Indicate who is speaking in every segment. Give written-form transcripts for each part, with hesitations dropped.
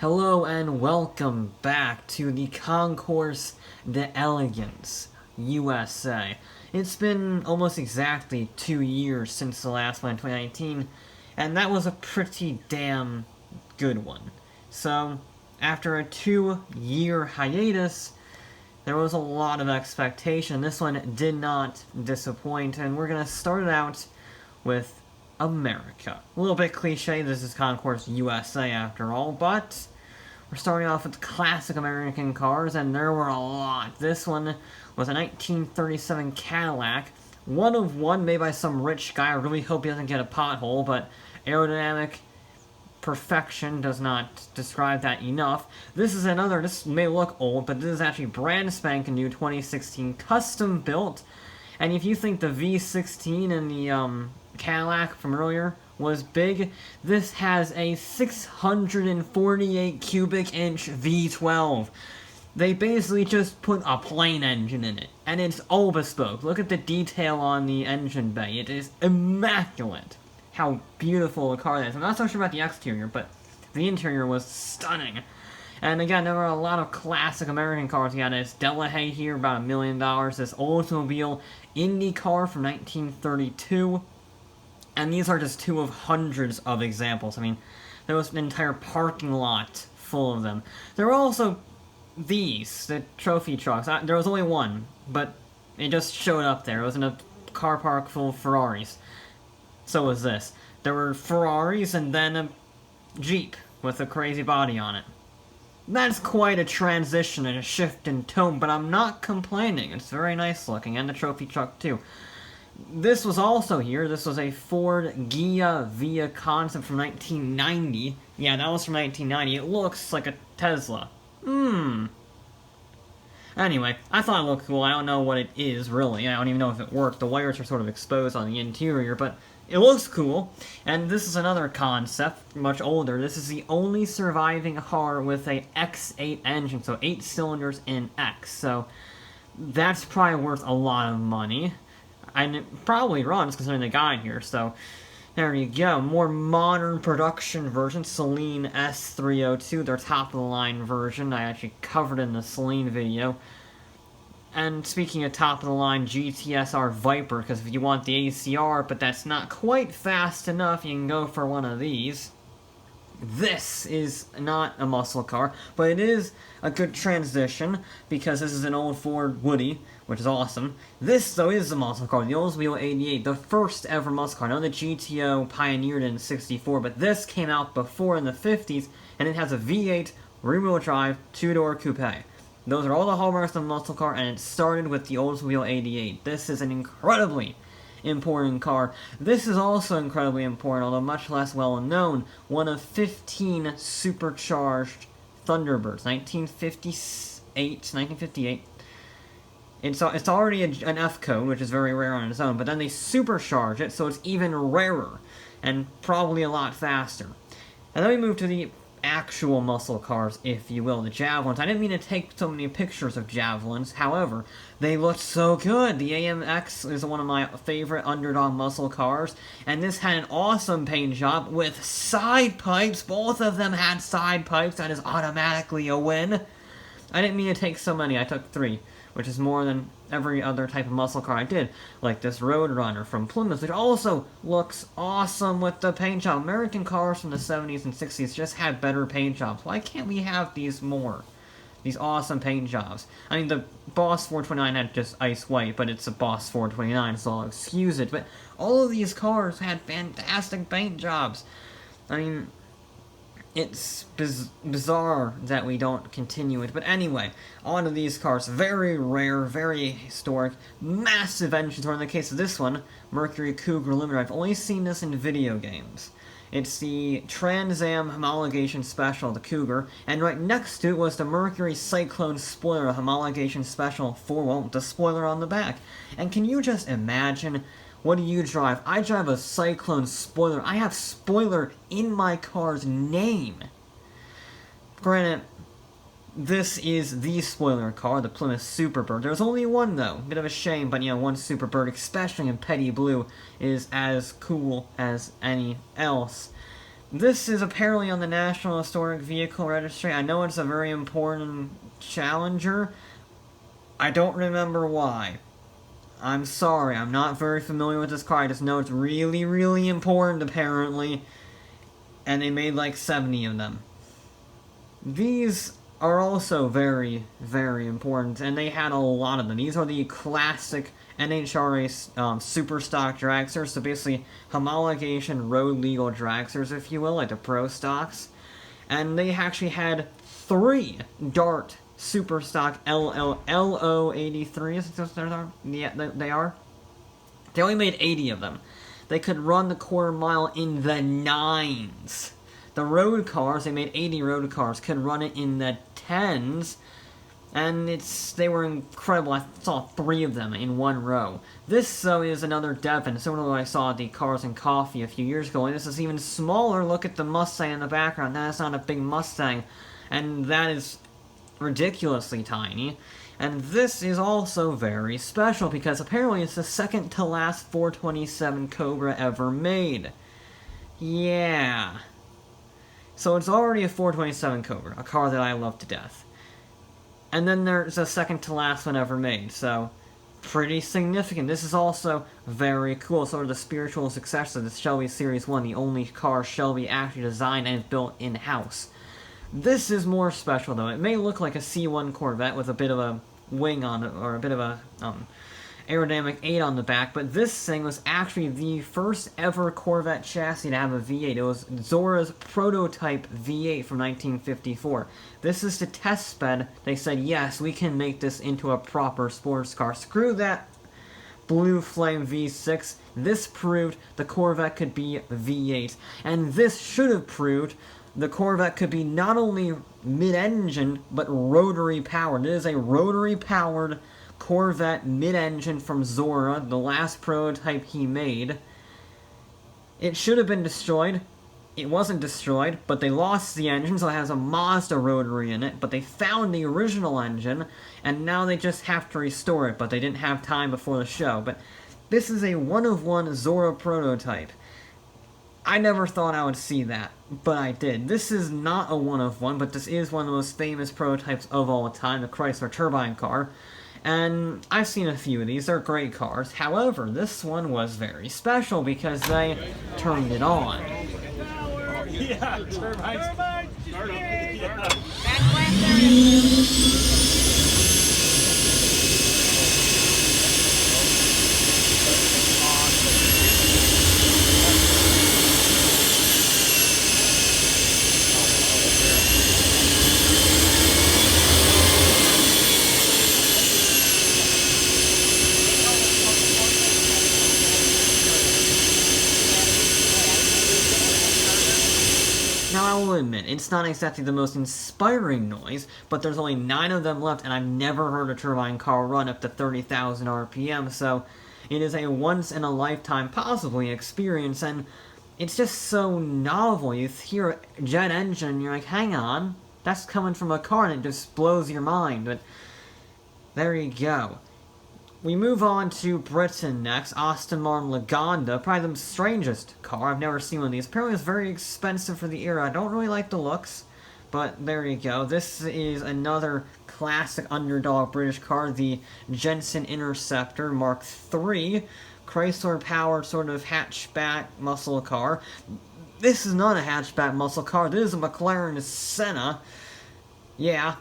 Speaker 1: Hello and welcome back to the Concourse Usa. It's been almost exactly 2 years since the last one in 2019, and that was a pretty damn good one. So, after a 2-year hiatus, there was a lot of expectation. This one did not disappoint, and we're gonna start it out with America. A little bit cliche, this is Concourse USA after all, but we're starting off with classic American cars, and there were a lot. This one was a 1937 Cadillac, one of one made by some rich guy. I really hope he doesn't get a pothole, but aerodynamic perfection does not describe that enough. This may look old, but this is actually brand spanking new 2016 custom built. And if you think the V16 in the Cadillac from earlier was big, this has a 648 cubic inch V12. They basically just put a plane engine in it, and it's all bespoke. Look at the detail on the engine bay. It is immaculate how beautiful the car is. I'm not so sure about the exterior, but the interior was stunning. And again, there were a lot of classic American cars. You got this Delahaye here, about $1 million. This Oldsmobile Indy car from 1932. And these are just two of hundreds of examples. I mean, there was an entire parking lot full of them. There were also these, the trophy trucks. There was only one, but it just showed up there. It was in a car park full of Ferraris. So was this. There were Ferraris and then a Jeep with a crazy body on it. That's quite a transition and a shift in tone, but I'm not complaining. It's very nice looking, and the trophy truck too. This was also here. This was a Ford Ghia Via concept from 1990. Yeah, that was from 1990. It looks like a Tesla. Anyway, I thought it looked cool. I don't know what it is, really. I don't even know if it worked. The wires are sort of exposed on the interior, but it looks cool. And this is another concept, much older. This is the only surviving car with a X8 engine, so 8 cylinders in X. So that's probably worth a lot of money. And it probably runs, considering the guy here, so there you go. More modern production version, Celine S302, their top-of-the-line version. I actually covered in the Celine video. And speaking of top-of-the-line, GTSR Viper, because if you want the ACR, but that's not quite fast enough, you can go for one of these. This is not a muscle car, but it is a good transition, because this is an old Ford Woody, which is awesome. This, though, is a muscle car, the Oldsmobile 88, the first ever muscle car. I know the GTO pioneered it in '64, but this came out before in the 50s, and it has a V8 rear-wheel drive, 2-door coupe. Those are all the hallmarks of a muscle car, and it started with the Oldsmobile 88. This is an incredibly important car. This is also incredibly important, although much less well known. One of 15 supercharged Thunderbirds, 1958. It's already an F code, which is very rare on its own, but then they supercharge it, so it's even rarer, and probably a lot faster. And then we move to the actual muscle cars, if you will, the Javelins. I didn't mean to take so many pictures of Javelins, however, they looked so good. The AMX is one of my favorite underdog muscle cars, and this had an awesome paint job with side pipes. Both of them had side pipes. That is automatically a win. I didn't mean to take so many. I took 3, which is more than every other type of muscle car I did, like this Roadrunner from Plymouth, which also looks awesome with the paint job. American cars from the 70s and 60s just had better paint jobs. Why can't we have these more? These awesome paint jobs. I mean, the Boss 429 had just ice white, but it's a Boss 429, so I'll excuse it. But all of these cars had fantastic paint jobs. I mean, it's bizarre that we don't continue it. But anyway, on to these cars. Very rare, very historic, massive engines. Or in the case of this one, Mercury Cougar Limited. I've only seen this in video games. It's the Trans Am Homologation Special, the Cougar, and right next to it was the Mercury Cyclone Spoiler Homologation Special for, well, the spoiler on the back. And can you just imagine, what do you drive? I drive a Cyclone Spoiler. I have spoiler in my car's name. Granted, this is the spoiler car, the Plymouth Superbird. There's only one, though. Bit of a shame, but, one Superbird, especially in Petty Blue, is as cool as any else. This is apparently on the National Historic Vehicle Registry. I know it's a very important Challenger. I don't remember why. I'm sorry, I'm not very familiar with this car. I just know it's really, really important, apparently. And they made like 70 of them. These are also very, very important, and they had a lot of them. These are the classic NHRA super stock dragsters, so basically homologation road legal dragsters, if you will, like the pro stocks. And they actually had 3 Dart super stock LO83s. Yeah, they are. They only made 80 of them. They could run the quarter mile in the 9s. The road cars, they made 80 road cars, could run it in the 10s, and they were incredible. I saw 3 of them in one row. This, though, is another Devon, similar to what I saw at the Cars and Coffee a few years ago, and this is even smaller. Look at the Mustang in the background. That's not a big Mustang, and that is ridiculously tiny. And this is also very special, because apparently it's the second to last 427 Cobra ever made. Yeah. So it's already a 427 Cobra, a car that I love to death. And then there's a second to last one ever made, so pretty significant. This is also very cool, sort of the spiritual successor of the Shelby Series 1, the only car Shelby actually designed and built in-house. This is more special, though. It may look like a C1 Corvette with a bit of a wing on it, or a bit of a aerodynamic 8 on the back, but this thing was actually the first ever Corvette chassis to have a V8. It was Zora's prototype V8 from 1954. This is the test bed. They said, yes, we can make this into a proper sports car. Screw that Blue Flame V6. This proved the Corvette could be V8. And this should have proved the Corvette could be not only mid-engine, but rotary powered. It is a rotary powered Corvette mid-engine from Zora, the last prototype he made. It should have been destroyed. It wasn't destroyed, but they lost the engine, so it has a Mazda rotary in it, but they found the original engine, and now they just have to restore it, but they didn't have time before the show. But this is a one-of-one Zora prototype. I never thought I would see that, but I did. This is not a one-of-one, but this is one of the most famous prototypes of all time, the Chrysler turbine car. And I've seen a few of these. They're great cars. However, this one was very special because they turned it on.
Speaker 2: Yeah, turbines. Start up. Yeah.
Speaker 1: Now, I will admit, it's not exactly the most inspiring noise, but there's only 9 of them left, and I've never heard a turbine car run up to 30,000 RPM, so it is a once-in-a-lifetime, possibly, experience, and it's just so novel. You hear a jet engine, and you're like, hang on, that's coming from a car, and it just blows your mind, but there you go. We move on to Britain next. Aston Martin Lagonda, probably the strangest car. I've never seen one of these. Apparently it's very expensive for the era. I don't really like the looks, but there you go. This is another classic underdog British car, the Jensen Interceptor Mark III. Chrysler-powered sort of hatchback muscle car. This is not a hatchback muscle car. This is a McLaren Senna. Yeah.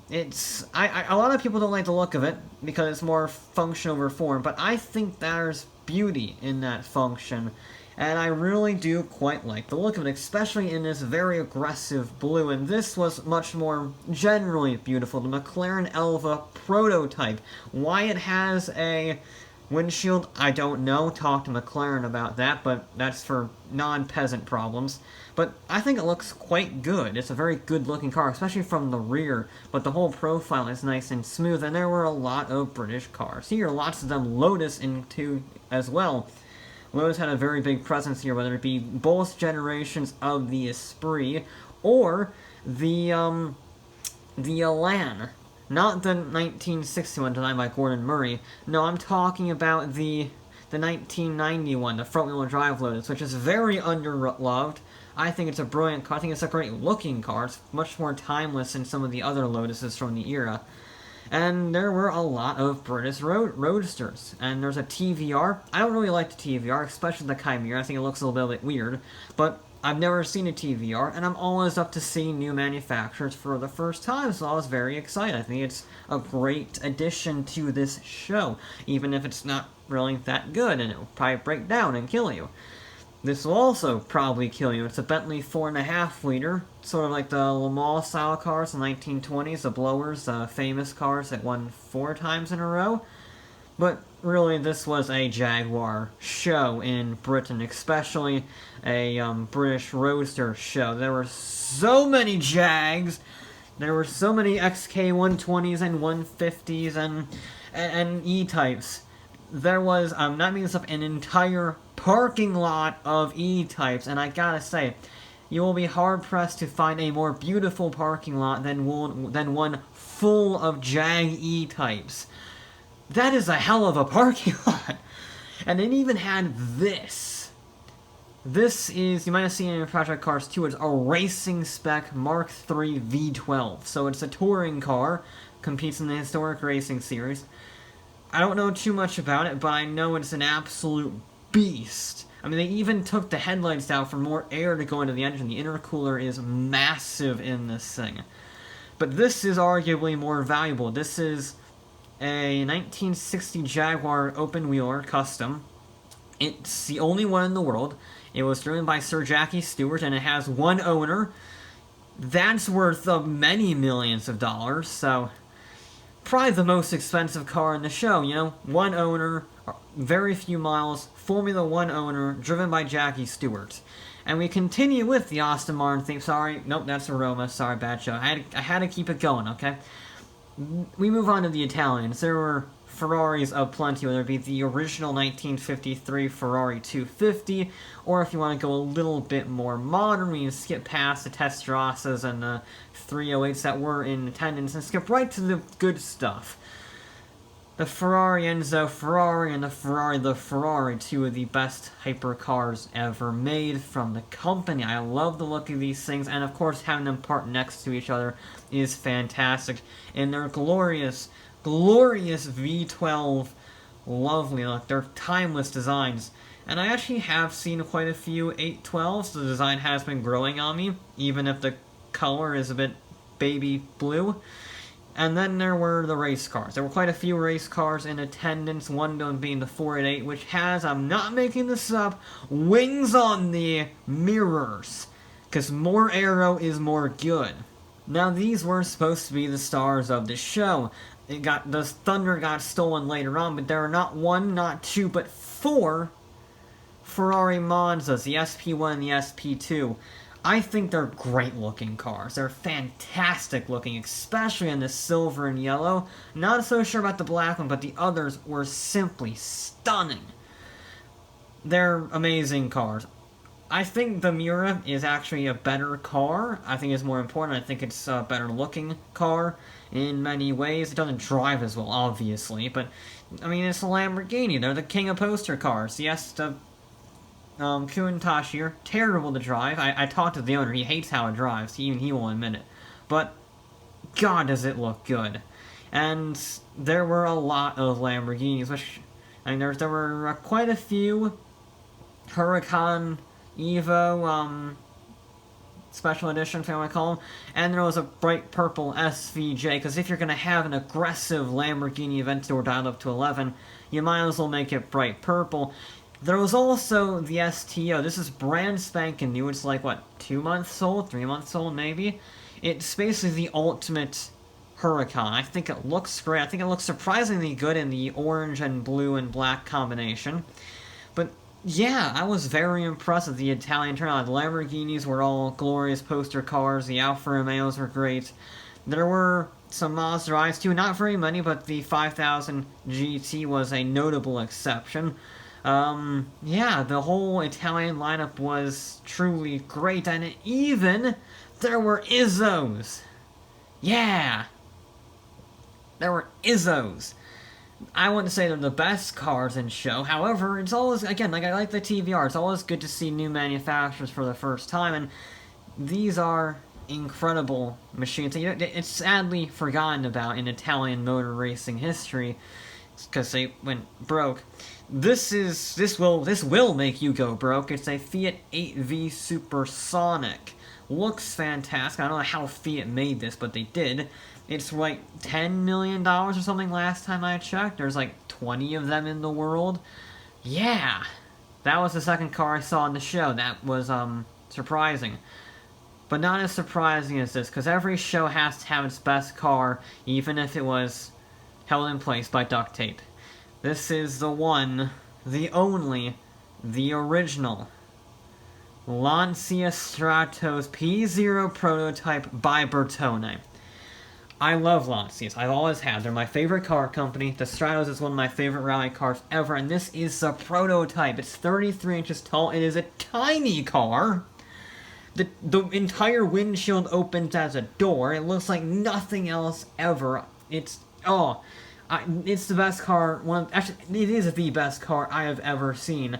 Speaker 1: A lot of people don't like the look of it because it's more function over form, but I think there's beauty in that function, and I really do quite like the look of it, especially in this very aggressive blue, and this was much more generally beautiful. The McLaren Elva prototype. Why it has a windshield, I don't know. Talk to McLaren about that, but that's for non-peasant problems. But I think it looks quite good. It's a very good-looking car, especially from the rear, but the whole profile is nice and smooth, and there were a lot of British cars here, lots of them. Lotus into as well. Lotus had a very big presence here, whether it be both generations of the Esprit, or the Elan. Not the 1961 designed by Gordon Murray. No, I'm talking about the 1991, the front-wheel drive Lotus, which is very underloved. I think it's a brilliant car. I think it's a great looking car. It's much more timeless than some of the other Lotuses from the era. And there were a lot of British roadsters. And there's a TVR. I don't really like the TVR, especially the Chimera. I think it looks a little bit weird. But I've never seen a TVR, and I'm always up to seeing new manufacturers for the first time, so I was very excited. I think it's a great addition to this show, even if it's not really that good, and it'll probably break down and kill you. This will also probably kill you. It's a Bentley 4.5 liter, sort of like the Le Mans style cars in the 1920s, the blowers, famous cars that won 4 times in a row. But really, this was a Jaguar show in Britain, especially a British roadster show. There were so many Jags, there were so many XK120s and 150s and E-types. There was, not making this up, an entire parking lot of E-types, and I gotta say, you will be hard-pressed to find a more beautiful parking lot than one full of Jag E-types. That is a hell of a parking lot! And it even had this. This is, you might have seen it in Project Cars 2, it's a racing spec Mark III V12. So it's a touring car, competes in the historic racing series. I don't know too much about it, but I know it's an absolute beast. I mean, they even took the headlights out for more air to go into the engine. The intercooler is massive in this thing. But this is arguably more valuable. This is a 1960 Jaguar open-wheeler custom. It's the only one in the world. It was driven by Sir Jackie Stewart, and it has one owner. That's worth many millions of dollars, so probably the most expensive car in the show, you know? One owner, very few miles, Formula 1 owner, driven by Jackie Stewart. And we continue with the Aston Martin theme. Sorry, nope, that's a Roma. Sorry, bad show. I had to keep it going, okay? We move on to the Italians. There were Ferraris aplenty, whether it be the original 1953 Ferrari 250, or if you want to go a little bit more modern, we can skip past the Testarossas and the 308s that were in attendance and skip right to the good stuff. The Ferrari Enzo Ferrari and the Ferrari, 2 of the best hypercars ever made from the company. I love the look of these things, and of course having them parked next to each other is fantastic. And their glorious, glorious V12, lovely look. They're timeless designs. And I actually have seen quite a few 812s. The design has been growing on me, even if the color is a bit baby blue. And then there were the race cars. There were quite a few race cars in attendance, one of them being the 488, which has, I'm not making this up, wings on the mirrors. Because more aero is more good. Now these were supposed to be the stars of the show. The thunder got stolen later on, but there are not 1, not 2, but 4 Ferrari Monzas, the SP1 and the SP2. I think they're great looking cars. They're fantastic looking, especially in the silver and yellow. Not so sure about the black one, but the others were simply stunning. They're amazing cars. I think the Miura is actually a better car. I think it's more important. I think it's a better looking car in many ways. It doesn't drive as well, obviously, but I mean, it's a Lamborghini. They're the king of poster cars. Yes, the Countach here, terrible to drive. I talked to the owner, he hates how it drives, even he will admit it. But, God does it look good. And there were a lot of Lamborghinis, which, I mean, there were quite a few Huracan Evo, special edition, if you want to call them, and there was a bright purple SVJ, because if you're going to have an aggressive Lamborghini Aventador dialed up to 11, you might as well make it bright purple. There was also the STO. This is brand spanking new. It's like, what, 2 months old? 3 months old, maybe? It's basically the ultimate Huracan. I think it looks great. I think it looks surprisingly good in the orange and blue and black combination. But, yeah, I was very impressed with the Italian turnout. The Lamborghinis were all glorious poster cars. The Alfa Romeos were great. There were some Maseratis too. Not very many, but the 5000 GT was a notable exception. Yeah, the whole Italian lineup was truly great, and even there were Izzos. Yeah! There were Izzos. I wouldn't say they're the best cars in show. However, it's always, again, like I like the TVR. It's always good to see new manufacturers for the first time, and these are incredible machines. It's sadly forgotten about in Italian motor racing history because they went broke. This will make you go broke. It's a Fiat 8V Supersonic. Looks fantastic. I don't know how Fiat made this, but they did. It's like $10 million or something last time I checked. There's like 20 of them in the world. Yeah. That was the second car I saw on the show. That was, surprising. But not as surprising as this, because every show has to have its best car, even if it was held in place by duct tape. This is the one, the only, the original Lancia Stratos P0 prototype by Bertone. I love Lancias. I've always had. They're my favorite car company. The Stratos is one of my favorite rally cars ever, and this is the prototype. It's 33 inches tall. It is a tiny car. The entire windshield opens as a door. It looks like nothing else ever. It's the best car. Actually, it is the best car I have ever seen.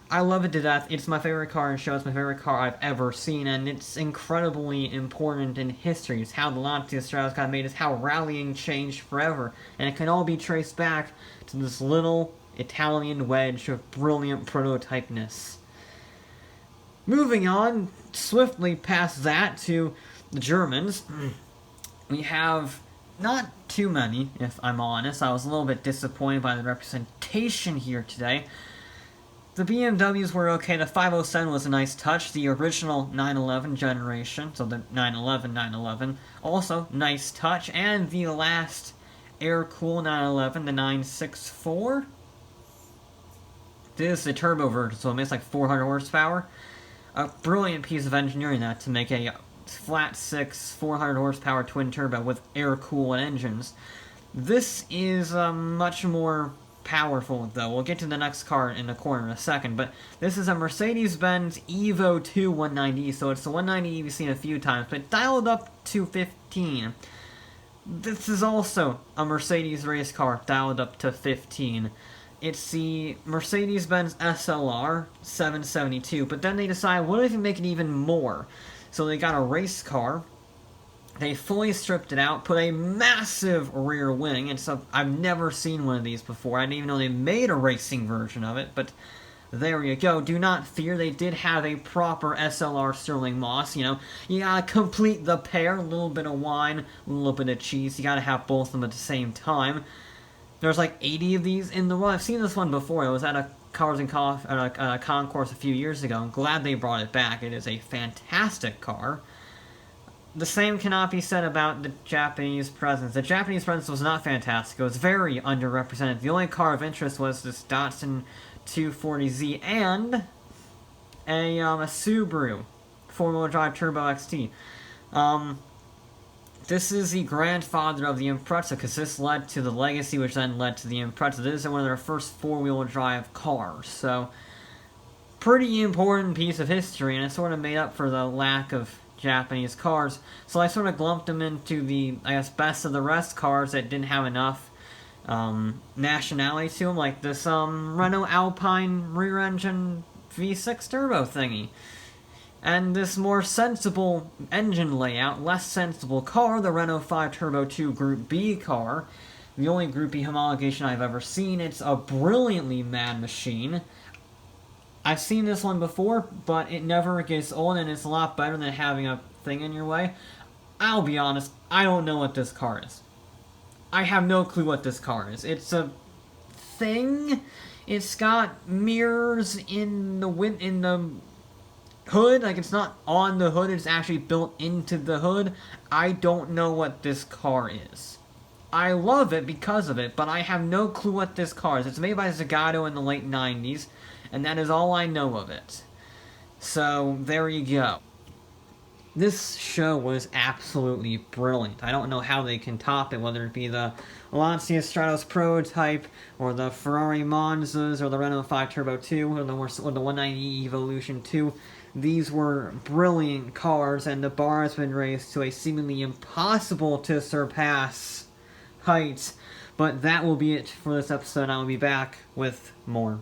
Speaker 1: I love it to death. It's my favorite car in show. It's my favorite car I've ever seen, and it's incredibly important in history. It's how the Lancia Stratos got made. It's how rallying changed forever, and it can all be traced back to this little Italian wedge of brilliant prototypeness. Moving on swiftly past that to the Germans, we have not too many, if I'm honest. I was a little bit disappointed by the representation here today. The BMWs were okay. The 507 was a nice touch. The original 911 generation, so the 911, also nice touch. And the last air-cooled 911, the 964. This is the turbo version, so it makes like 400 horsepower. A brilliant piece of engineering that to make a flat 6, 400 horsepower twin turbo with air-cooled engines. This is much more powerful, though. We'll get to the next car in the corner in a second, but this is a Mercedes-Benz Evo 2 190, so it's the 190 you've seen a few times, but dialed up to 15. This is also a Mercedes race car dialed up to 15. It's the Mercedes-Benz SLR 772, but then they decide, what if we make it even more? So they got a race car. They fully stripped it out, put a massive rear wing, and so I've never seen one of these before. I didn't even know they made a racing version of it, but there you go. Do not fear, they did have a proper SLR Sterling Moss, you gotta complete the pair, a little bit of wine, a little bit of cheese, you gotta have both of them at the same time. There's like 80 of these in the world. I've seen this one before. It was at a Cars and Concourse a few years ago. I'm glad they brought it back. It is a fantastic car. The same cannot be said about the Japanese presence. The Japanese presence was not fantastic. It was very underrepresented. The only car of interest was this Datsun 240Z and a Subaru 4-wheel drive Turbo XT. This is the grandfather of the Impreza, because this led to the Legacy, which then led to the Impreza. This is one of their first 4-wheel drive cars, so pretty important piece of history, and it sort of made up for the lack of Japanese cars. So I sort of lumped them into the, I guess, best of the rest cars that didn't have enough nationality to them, like this Renault Alpine rear-engine V6 turbo thingy. And this more sensible engine layout, less sensible car, the Renault 5 Turbo 2 Group B car. The only Group B homologation I've ever seen. It's a brilliantly mad machine. I've seen this one before, but it never gets old, and it's a lot better than having a thing in your way. I'll be honest, I don't know what this car is. I have no clue what this car is. It's a thing. It's got mirrors in the hood, like it's not on the hood, it's actually built into the hood. I don't know what this car is. I love it because of it, but I have no clue what this car is. It's made by Zagato in the late 90s, and that is all I know of it. So, there you go. This show was absolutely brilliant. I don't know how they can top it, whether it be the Lancia Stratos prototype, or the Ferrari Monzas, or the Renault 5 Turbo 2, or the 190 Evolution 2. These were brilliant cars, and the bar has been raised to a seemingly impossible to surpass height. But that will be it for this episode. I will be back with more.